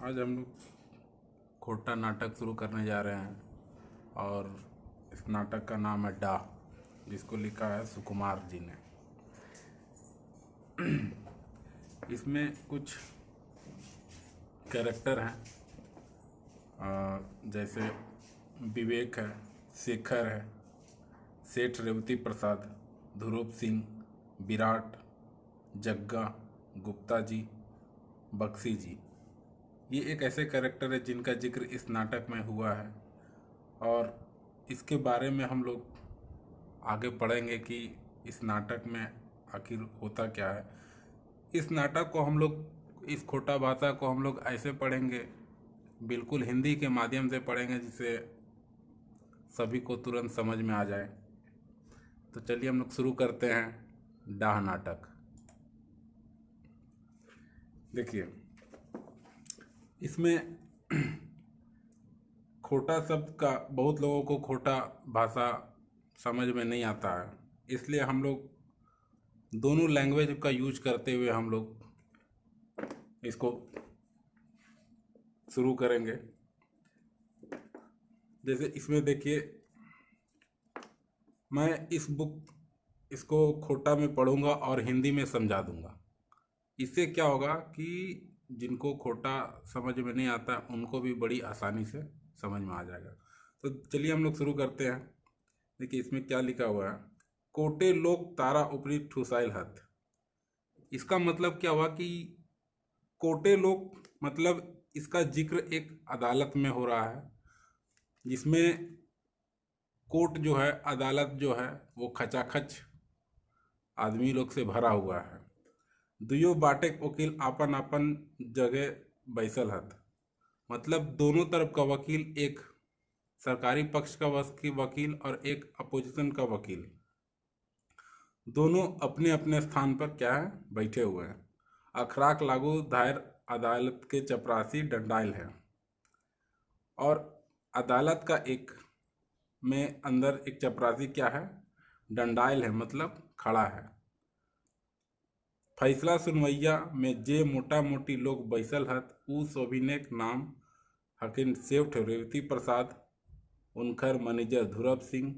आज हम लोग खोटा नाटक शुरू करने जा रहे हैं और इस नाटक का नाम है डाह, जिसको लिखा है सुकुमार जी ने। इसमें कुछ कैरेक्टर हैं, जैसे विवेक है, शेखर है, सेठ रेवती प्रसाद, ध्रुव सिंह, विराट, जग्गा, गुप्ता जी, बक्सी जी। ये एक ऐसे कैरेक्टर है जिनका जिक्र इस नाटक में हुआ है और इसके बारे में हम लोग आगे पढ़ेंगे कि इस नाटक में आखिर होता क्या है। इस नाटक को हम लोग, इस खोटा भाषा को हम लोग ऐसे पढ़ेंगे, बिल्कुल हिंदी के माध्यम से पढ़ेंगे जिससे सभी को तुरंत समझ में आ जाए। तो चलिए हम लोग शुरू करते हैं डाह नाटक। देखिए, इसमें खोटा शब्द का बहुत लोगों को खोटा भाषा समझ में नहीं आता है, इसलिए हम लोग दोनों लैंग्वेज का यूज करते हुए हम लोग इसको शुरू करेंगे। जैसे इसमें देखिए, मैं इसको खोटा में पढ़ूंगा और हिंदी में समझा दूंगा। इससे क्या होगा कि जिनको खोटा समझ में नहीं आता उनको भी बड़ी आसानी से समझ में आ जाएगा। तो चलिए हम लोग शुरू करते हैं। देखिए इसमें क्या लिखा हुआ है, कोटे लोग तारा ऊपरी ठुसाइल हथ। इसका मतलब क्या हुआ कि कोटे लोग मतलब इसका जिक्र एक अदालत में हो रहा है, जिसमें कोर्ट जो है, अदालत जो है, वो खचाखच आदमी लोग से भरा हुआ है। दुयो बाटे वकील आपन आपन जगह बैसल हत। मतलब दोनों तरफ का वकील, एक सरकारी पक्ष का वकील और एक अपोजिशन का वकील, दोनों अपने अपने स्थान पर क्या है, बैठे हुए हैं। अखराक लागू दायर अदालत के चपरासी डंडाइल है। और अदालत का एक में अंदर एक चपरासी क्या है, डंडाइल है, मतलब खड़ा है। फैसला सुनवैया में जे मोटा मोटी लोग बैसल हत उ सोभिनेक नाम हकिन सेठ रेवती प्रसाद, उनकर मैनेजर ध्रुव सिंह,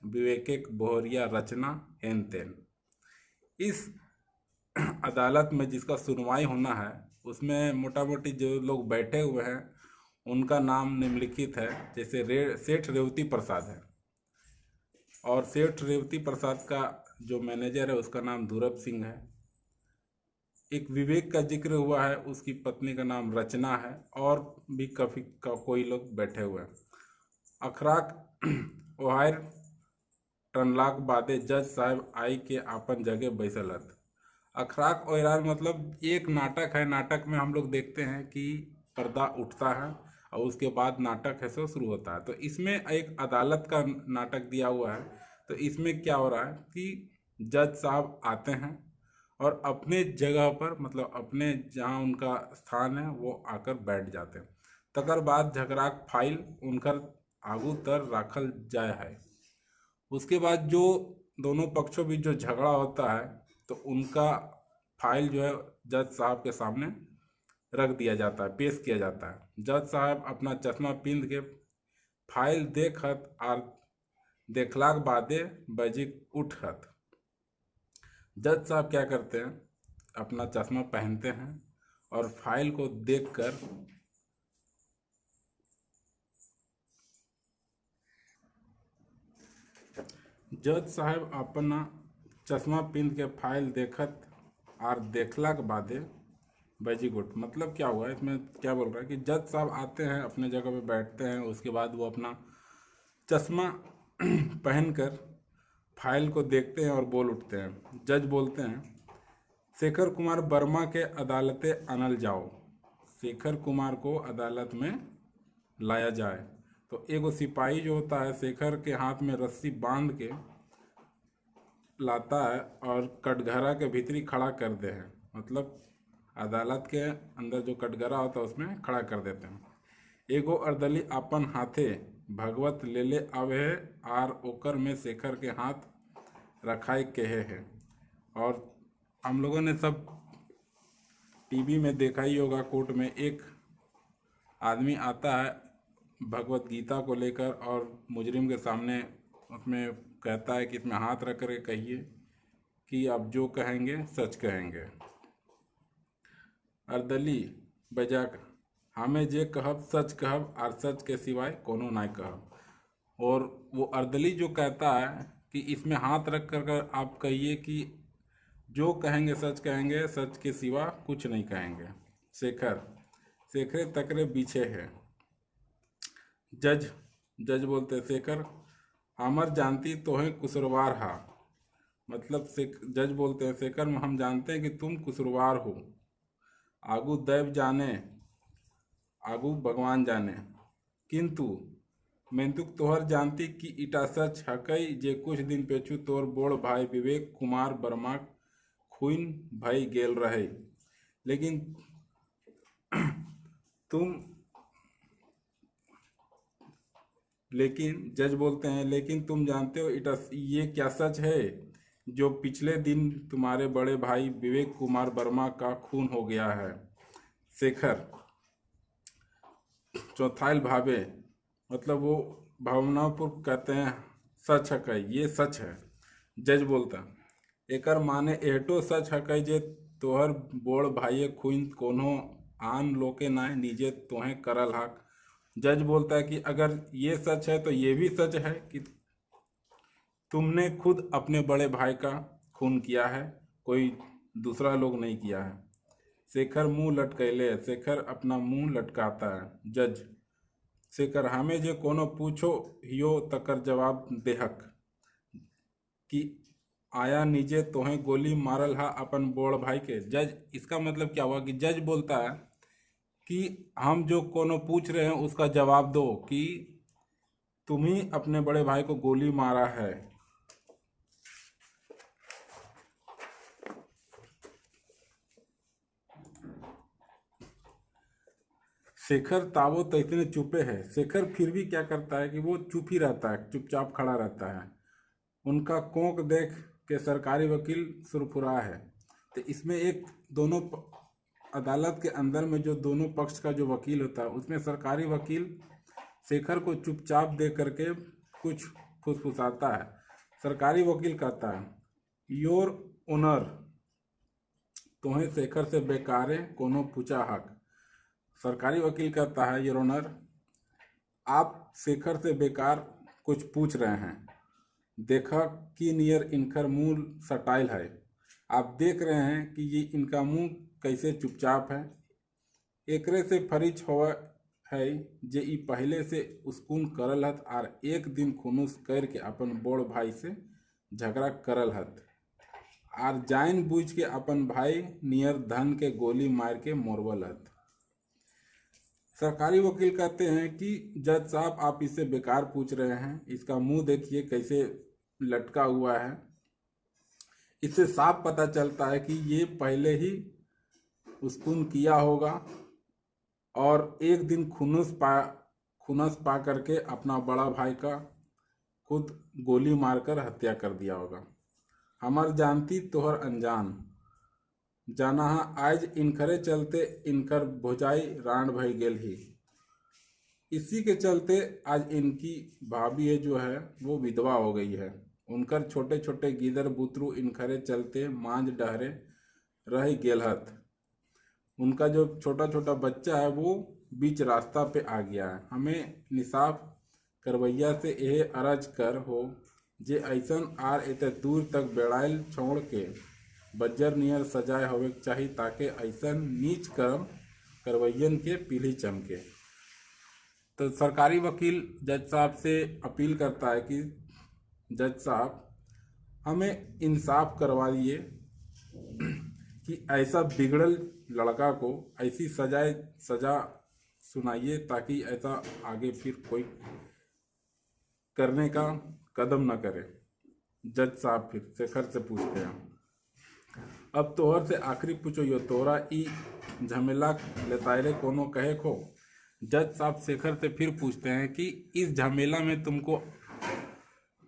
विवेक बोहरिया रचना हेन तेन। इस अदालत में जिसका सुनवाई होना है उसमें मोटा मोटी जो लोग बैठे हुए हैं उनका नाम निम्नलिखित है। जैसे सेठ रेवती प्रसाद है और सेठ रेवती प्रसाद का जो मैनेजर है उसका नाम ध्रुव सिंह है। एक विवेक का जिक्र हुआ है, उसकी पत्नी का नाम रचना है, और भी कोई लोग बैठे हुए हैं। अखराक ओहायर टनलाक बादे जज साहब आई के आपन जगह बैसलत। अखराक ओहायर मतलब एक नाटक है। नाटक में हम लोग देखते हैं कि पर्दा उठता है और उसके बाद नाटक है सो शुरू होता है। तो इसमें एक अदालत का नाटक दिया हुआ है। तो इसमें क्या हो रहा है कि जज साहब आते हैं और अपने जगह पर, मतलब अपने जहाँ उनका स्थान है, वो आकर बैठ जाते हैं। तकर बाद झगड़ाक फाइल उनकर आगू तर राखल जाए है। उसके बाद जो दोनों पक्षों बीच जो झगड़ा होता है तो उनका फाइल जो है जज साहब के सामने रख दिया जाता है, पेश किया जाता है। जज साहब अपना चश्मा पिंध के फाइल देखत और देखलाक बादे बजिक उठत। जज साहब क्या करते हैं, अपना चश्मा पहनते हैं और फाइल को देखकर जज साहब अपना चश्मा पिंध के फाइल देखत और देखला के बादे वेरी गुड। मतलब क्या हुआ, इसमें क्या बोल रहा है कि जज साहब आते हैं, अपने जगह पे बैठते हैं, उसके बाद वो अपना चश्मा पहनकर फाइल को देखते हैं और बोल उठते हैं। जज बोलते हैं, शेखर कुमार वर्मा के अदालते आनल जाओ। शेखर कुमार को अदालत में लाया जाए। तो एगो सिपाही जो होता है शेखर के हाथ में रस्सी बांध के लाता है और कटघरा के भीतरी खड़ा कर दे है। मतलब अदालत के अंदर जो कटघरा होता है उसमें खड़ा कर देते हैं। एगो अर्दली अपन हाथे भगवत लेले आवे है आर ओकर में शेखर के हाथ रखाई कहे है। और हम लोगों ने सब टीवी में देखा ही होगा, कोर्ट में एक आदमी आता है भगवत गीता को लेकर और मुजरिम के सामने उसमें कहता है कि इसमें हाथ रख कर कहिए कि आप जो कहेंगे सच कहेंगे। अर्दली बजाक हमें जे कहब सच कहब और सच के सिवाय कोनो ना कहब। और वो अर्दली जो कहता है कि इसमें हाथ रख कर आप कहिए कि जो कहेंगे सच कहेंगे, सच के सिवा कुछ नहीं कहेंगे। शेखर शेखरे तकरे पीछे है। जज जज बोलते शेखर हमर जानती तो है कुसुरवार हा। मतलब जज बोलते हैं शेखर हम जानते हैं कि तुम कुसुरवार हो। आगू दैव जाने आगू भगवान जाने किंतु मेंतुक तोहर जानती कि इटा सच हकई जे कुछ दिन पेछू तोर बोड़ भाई विवेक कुमार वर्मा खून भई गेल रहे। लेकिन तुम लेकिन जज बोलते हैं लेकिन तुम जानते हो इटा ये क्या सच है जो पिछले दिन तुम्हारे बड़े भाई विवेक कुमार वर्मा का खून हो गया है। शेखर चौथाइल भावे मतलब वो भावनापूर्वक कहते हैं सच है ये सच है। जज बोलता एकर माने एहटो सच है जे तोहर बोड़ भाई खून कोनो आन लोके ना नीजे तोहे करल हक। जज बोलता है कि अगर ये सच है तो ये भी सच है कि तुमने खुद अपने बड़े भाई का खून किया है, कोई दूसरा लोग नहीं किया है। शेखर मुंह लटकैले शेखर अपना मुंह लटकाता है। जज शेखर हमें जे कोनो पूछो हियो तकर जवाब देहक कि आया नीचे तोहें गोली मारल हा अपन बोड़ भाई के। जज इसका मतलब क्या हुआ कि जज बोलता है कि हम जो कोनो पूछ रहे हैं उसका जवाब दो कि तुम ही अपने बड़े भाई को गोली मारा है। शेखर तावो तैतने चुपे है। शेखर फिर भी क्या करता है कि वो चुप ही रहता है, चुपचाप खड़ा रहता है। उनका कोंक देख के सरकारी वकील सुरफुरा है। तो इसमें एक दोनों अदालत के अंदर में जो दोनों पक्ष का जो वकील होता है उसमें सरकारी वकील शेखर को चुपचाप देख करके कुछ फुसफुसाता है। सरकारी वकील कहता है योर ऑनर तुम्हें शेखर से बेकारे कोनो पूछा हक। सरकारी वकील कहता है योर ऑनर आप शेखर से बेकार कुछ पूछ रहे हैं। देखा कि नियर इनकर मुंह सटाइल है। आप देख रहे हैं कि ये इनका मुंह कैसे चुपचाप है। एकरे से फरिज हो है जे ई पहले से उसकुन करल हत और एक दिन खुनुस करके अपन बड़ भाई से झगड़ा करल हत और जान बूझ के अपन भाई नियर धन के गोली मार के मोरवल हत। सरकारी वकील कहते हैं कि जज साहब आप इससे बेकार पूछ रहे हैं, इसका मुंह देखिए कैसे लटका हुआ है। इससे साफ पता चलता है कि ये पहले ही उसकुन किया होगा और एक दिन खुनस पा करके अपना बड़ा भाई का खुद गोली मारकर हत्या कर दिया होगा। हमार जानती तोहर अनजान जाना आज इनखरे चलते इनकर भोजाई रांड भई गेल ही। इसी के चलते आज इनकी भाभी है जो है वो विधवा हो गई है। उनकर छोटे छोटे गीदर बुतरू इनखरे चलते मांझ डहरे रह गेलहत। उनका जो छोटा छोटा बच्चा है वो बीच रास्ता पे आ गया है। हमें निसाफ करवैया से यह अरज कर हो जे ऐसन आर एते दूर तक बेड़ाइल छोड़ के बज्जर नियर सजाए होवे चाहिए ताकि ऐसन नीच कर्म करवैयन के पीली चमके। तो सरकारी वकील जज साहब से अपील करता है कि जज साहब हमें इंसाफ करवाइए कि ऐसा बिगड़ल लड़का को ऐसी सजा सुनाइए ताकि ऐसा आगे फिर कोई करने का कदम न करे। जज साहब फिर शेखर से पूछते हैं अब तोहर से आखिरी पूछो यो तोरा ई झमेला लेतायरे कोनो कहे को। जज साहब शेखर से फिर पूछते हैं कि इस झमेला में तुमको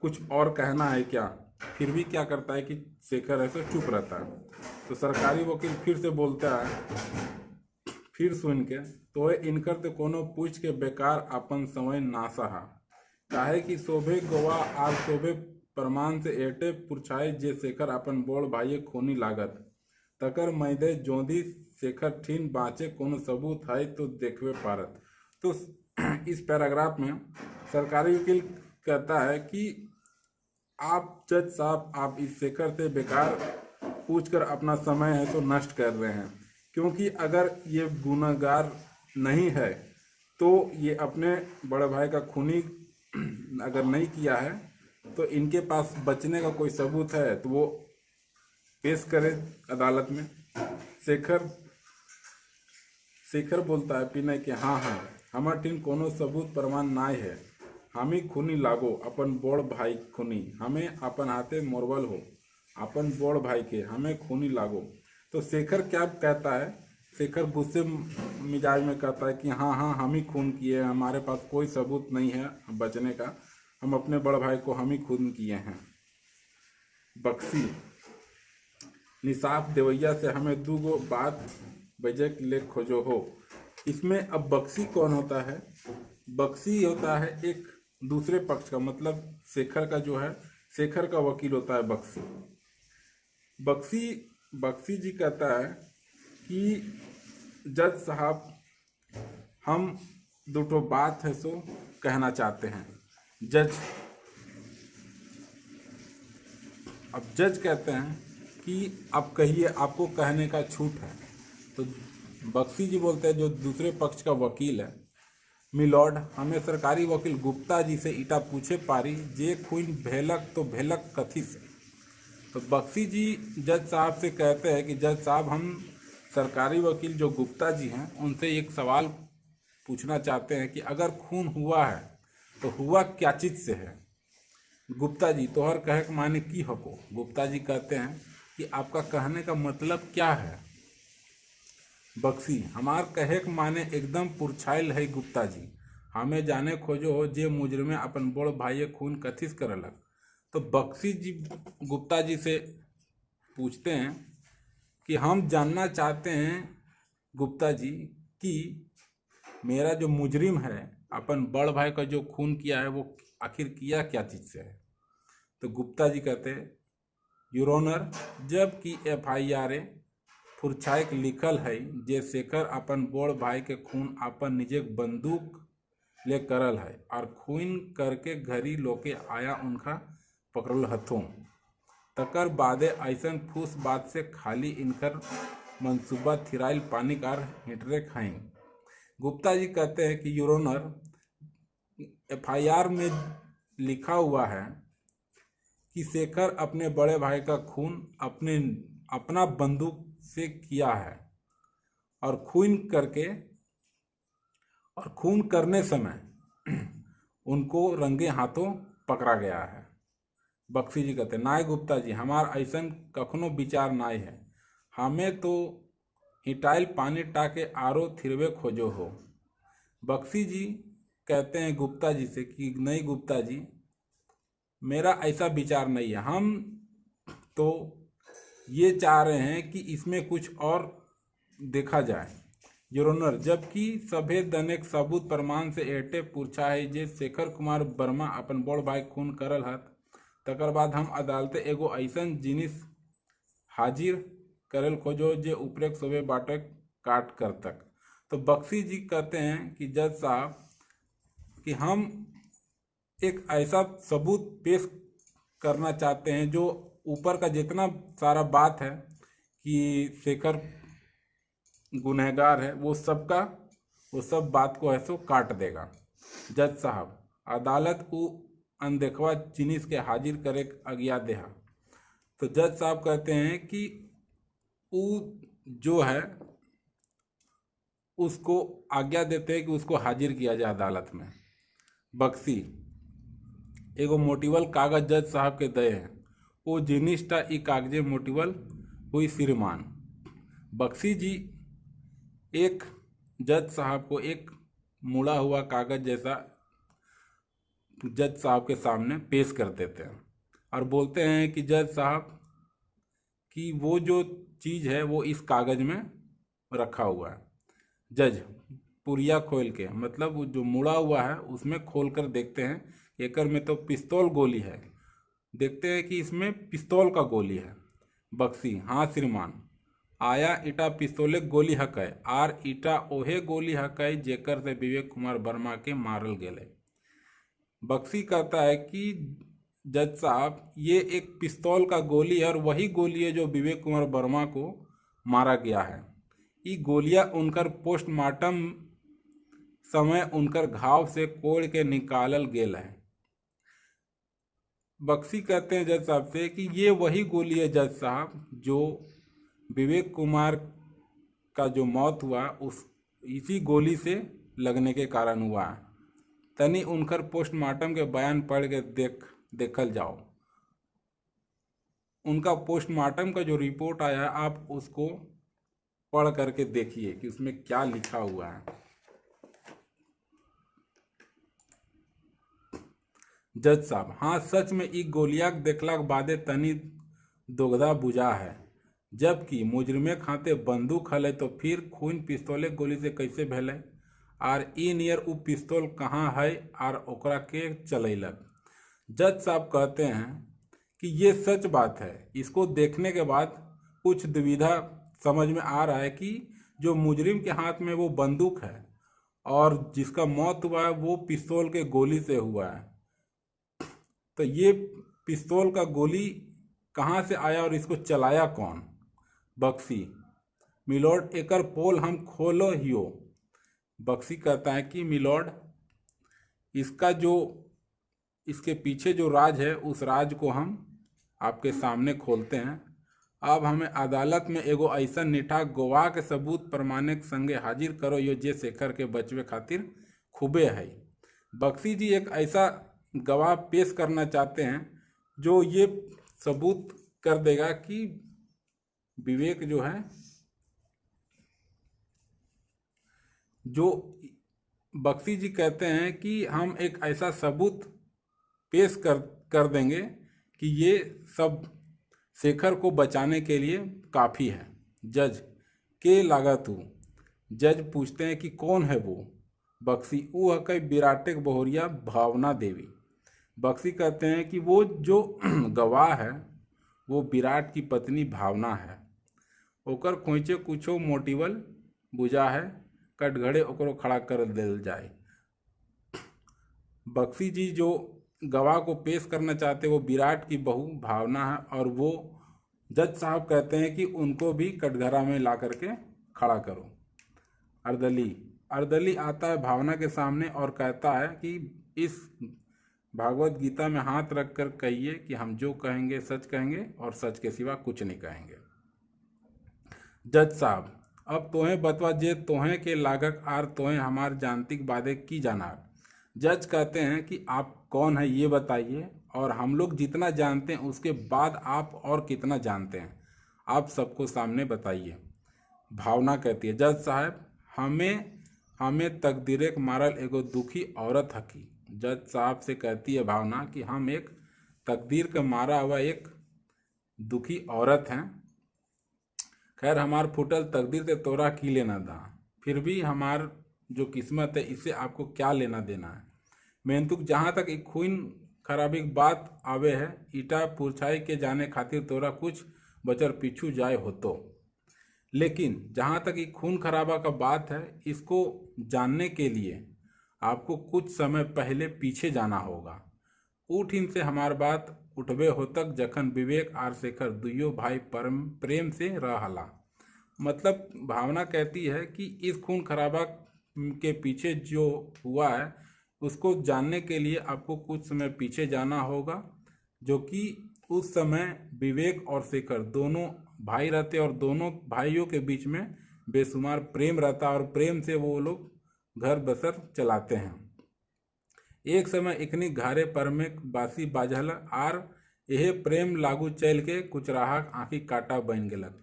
कुछ और कहना है क्या। फिर भी क्या करता है कि शेखर ऐसे चुप रहता है। तो सरकारी वकील फिर से बोलता है फिर सुन के तो इनकर तो कोनो पूछ के बेकार अपन समय ना सहा। काहे कि शोभे गोवा आज शोभे प्रमाण से एटे पुरछाए जे शेखर अपन बोड़ भाई खूनी लागत। तकर मैदे जोंधी शेखर ठीन बाँचे कोनो सबूत है तो देखवे पारत। तो इस पैराग्राफ में सरकारी वकील कहता है कि आप जज साहब आप इस शेखर से बेकार पूछकर अपना समय है तो नष्ट कर रहे हैं, क्योंकि अगर ये गुनहगार नहीं है तो ये अपने बड़े भाई का खूनी अगर नहीं किया है तो इनके पास बचने का कोई सबूत है तो वो पेश करे अदालत में। शेखर बोलता है पीने के हाँ हमार टीम कोनो सबूत प्रमाण नाय है। हामी खूनी लागो अपन बोड़ भाई खूनी, हमें अपन हाथे मोरवल हो अपन बोड़ भाई के हमें खूनी लागो। तो शेखर क्या कहता है, शेखर गुस्से मिजाज में कहता है कि हाँ हम ही खून किए हैं, हमारे पास कोई सबूत नहीं है बचने का, हम अपने बड़ भाई को हम ही खून किए हैं। बक्सी निसाफ देवैया से हमें दूगो बात बजे ले खोजो हो। इसमें अब बक्सी कौन होता है? बक्सी होता है एक दूसरे पक्ष का, मतलब शेखर का जो है शेखर का वकील होता है बक्सी। बक्सी जी कहता है कि जज साहब हम दो बात है सो कहना चाहते हैं। अब जज कहते हैं कि आप कहिए, आपको कहने का छूट है। तो बक्सी जी बोलते हैं जो दूसरे पक्ष का वकील है, मिलॉर्ड हमें सरकारी वकील गुप्ता जी से ईटा पूछे पारी जे खून भेलक तो भेलक कथी से। तो बक्सी जी जज साहब से कहते हैं कि जज साहब हम सरकारी वकील जो गुप्ता जी हैं उनसे एक सवाल पूछना चाहते हैं कि अगर खून हुआ है तो हुआ क्या चीज़ से है। गुप्ता जी तोहर कहे के माने की हको। गुप्ता जी कहते हैं कि आपका कहने का मतलब क्या है। बक्सी हमार कहे के माने एकदम पुरछाइल है गुप्ता जी, हमें जाने खोजो हो जे मुजरिमे अपन बड़ भाई खून कथिस करलक। तो बक्सी जी गुप्ता जी से पूछते हैं कि हम जानना चाहते हैं गुप्ता जी कि मेरा जो मुजरिम है अपन बड़ भाई का जो खून किया है वो आखिर किया क्या चीज़ से है। तो गुप्ता जी कहते हैं योर ऑनर जबकि FIR फुरछाइक लिखल है जे शेखर अपन बड़ भाई के खून अपन निजे बंदूक ले करल है और खून करके घरी लोके आया उनका पकड़ल हथों। तकर बादे ऐसन फूस बात से खाली इनकर मंसूबा थिराइल पानी कार हिटरे खाई। गुप्ता जी कहते हैं कि योर ऑनर FIR में लिखा हुआ है कि शेखर अपने बड़े भाई का खून अपना बंदूक से किया है और खून करने समय उनको रंगे हाथों पकड़ा गया है। बक्सी जी कहते नाय गुप्ता जी हमार ऐसन कखनो विचार नाय है, हमें तो हिटाइल पानी टाके आरो थिरवे खोजो हो। बक्सी जी कहते हैं गुप्ता जी से कि नहीं गुप्ता जी मेरा ऐसा विचार नहीं है, हम तो ये चाह रहे हैं कि इसमें कुछ और देखा जाए। योर ऑनर जबकि सभे दनेक सबूत प्रमाण से एटे पूछा है जे शेखर कुमार वर्मा अपन बड़ भाई खून करल हत, तकर बाद हम अदालते एगो ऐसन जिनिस हाजिर करेल खोजो जे उपरेक सोबे बाटक काट कर तक। तो बक्सी जी कहते हैं कि जज साहब कि हम एक ऐसा सबूत पेश करना चाहते हैं जो ऊपर का जितना सारा बात है कि शेखर गुनहगार है वो सब बात को ऐसो काट देगा। जज साहब अदालत को अनदेखवा जिनिस के हाजिर करे आज्ञा देहा। तो जज साहब कहते हैं कि वो जो है उसको आज्ञा देते हैं कि उसको हाजिर किया जाए अदालत में। बक्सी एगो मोटिवल कागज जज साहब के दे हैं, वो जिनिसटा ई कागजे मोटिवल हुई श्रीमान। बक्सी जी एक जज साहब को एक मुड़ा हुआ कागज जैसा जज साहब के सामने पेश कर देते हैं और बोलते हैं कि जज साहब कि वो जो चीज़ है वो इस कागज में रखा हुआ है। जज पुरिया खोल के, मतलब वो जो मुड़ा हुआ है उसमें खोल कर देखते हैं, एकर में तो पिस्तौल गोली है। देखते हैं कि इसमें पिस्तौल का गोली है। बक्सी: हाँ श्रीमान, आया इटा पिस्तौले गोली हकै आर इटा ओहे गोली हकै जेकर से विवेक कुमार वर्मा के मारल गेले। बक्सी कहता है कि जज साहब, ये एक पिस्तौल का गोली है और वही गोली है जो विवेक कुमार वर्मा को मारा गया है। ये गोलियां उनकर पोस्टमार्टम समय उनकर घाव से कोड़ के निकालल गेल है। बक्सी कहते हैं जज साहब से कि ये वही गोली है जज साहब जो विवेक कुमार का जो मौत हुआ उस इसी गोली से लगने के कारण हुआ है। तनी उनकर पोस्टमार्टम के बयान पढ़ के देखल जाओ। उनका पोस्टमार्टम का जो रिपोर्ट आया है आप उसको पढ़ करके देखिए कि उसमें क्या लिखा हुआ है। जज साहब: हाँ सच में ई गोलियाक देखलाक बादे तनी दोगदा बुझा है, जबकि मुजरिमे खाते बंदूक हले तो फिर खून पिस्तौले गोली से कैसे भेले, आर ई नियर उ पिस्तौल कहाँ है आर ओकरा के चलैलक। जज साहब कहते हैं कि ये सच बात है। इसको देखने के बाद कुछ दुविधा समझ में आ रहा है कि जो मुजरिम के हाथ में वो बंदूक है और जिसका मौत हुआ है वो पिस्तौल के गोली से हुआ है, तो ये पिस्तौल का गोली कहाँ से आया और इसको चलाया कौन। बक्सी: मिलोड एकर पोल हम खोलो हियो। बक्सी कहता है कि मिलोड, इसका जो इसके पीछे जो राज है उस राज को हम आपके सामने खोलते हैं। अब हमें अदालत में एगो ऐसा निठा गवाह के सबूत प्रमाणिक संगे हाजिर करो यो जे शेखर के बचवे खातिर खूबे है। बक्सी जी एक ऐसा गवाह पेश करना चाहते हैं जो ये सबूत कर देगा कि विवेक जो है, जो बक्सी जी कहते हैं कि हम एक ऐसा सबूत पेश कर देंगे कि ये सब शेखर को बचाने के लिए काफ़ी है। जज: के लागत हूँ। जज पूछते हैं कि कौन है वो। बक्सी: वो है कई विराटेक बहुरिया भावना देवी। बक्सी कहते हैं कि वो जो गवाह है वो विराट की पत्नी भावना है। ओकर खोइचे कुछो मोटिवल बुझा है, कटघड़े ओकरो खड़ा कर दिल जाए। बक्सी जी जो गवाह को पेश करना चाहते वो विराट की बहू भावना है और वो जज साहब कहते हैं कि उनको भी कटघरा में ला करके खड़ा करो। अर्दली आता है भावना के सामने और कहता है कि इस भागवत गीता में हाथ रखकर कहिए कि हम जो कहेंगे सच कहेंगे और सच के सिवा कुछ नहीं कहेंगे। जज साहब: अब तोहें बतवा जे तोहें के लागक आर तोहें हमार जानतिक बादे की जाना। जज कहते हैं कि आप कौन है ये बताइए और हम लोग जितना जानते हैं उसके बाद आप और कितना जानते हैं, आप सबको सामने बताइए। भावना कहती है: जज साहब, हमें तकदीरे के मारल एगो दुखी औरत हकी। जज साहब से कहती है भावना कि हम एक तकदीर का मारा हुआ एक दुखी औरत हैं। खैर हमार फुटल तकदीर से तोरा की लेना दा, फिर भी हमार जो किस्मत है इससे आपको क्या लेना देना है। मेहनतुक जहाँ तक एक खून खराबी की बात आवे है, ईटा पुरछाई के जाने खातिर तोरा कुछ बचर पीछू जाए होतो, लेकिन जहाँ तक ये खून खराबा का बात है इसको जानने के लिए आपको कुछ समय पहले पीछे जाना होगा। उठ इनसे हमार बात उठबे हो तक जखन विवेक आर शेखर दुइयो भाई प्रेम से रहला। मतलब भावना कहती है कि इस खून खराबा के पीछे जो हुआ है उसको जानने के लिए आपको कुछ समय पीछे जाना होगा, जो कि उस समय विवेक और शेखर दोनों भाई रहते और दोनों भाइयों के बीच में बेशुमार प्रेम रहता और प्रेम से वो लोग घर बसर चलाते हैं। एक समय इकनी घारे पर में बासी बाजल आर यह प्रेम लागू चल के कुछ राह आँखी काटा बन गलक।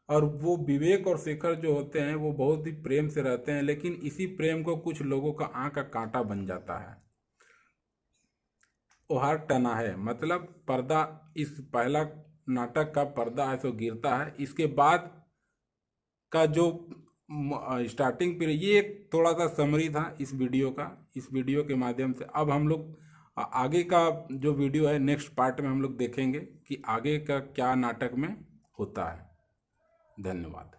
और वो विवेक और शेखर जो होते हैं वो बहुत ही प्रेम से रहते हैं, लेकिन इसी प्रेम को कुछ लोगों का आँख का कांटा बन जाता है। ओहार टना है, मतलब पर्दा, इस पहला नाटक का पर्दा है सो गिरता है। इसके बाद का जो स्टार्टिंग पीरियड, ये एक थोड़ा सा समरी था इस वीडियो का। इस वीडियो के माध्यम से अब हम लोग आगे का जो वीडियो है, नेक्स्ट पार्ट में हम लोग देखेंगे कि आगे का क्या नाटक में होता है। धन्यवाद।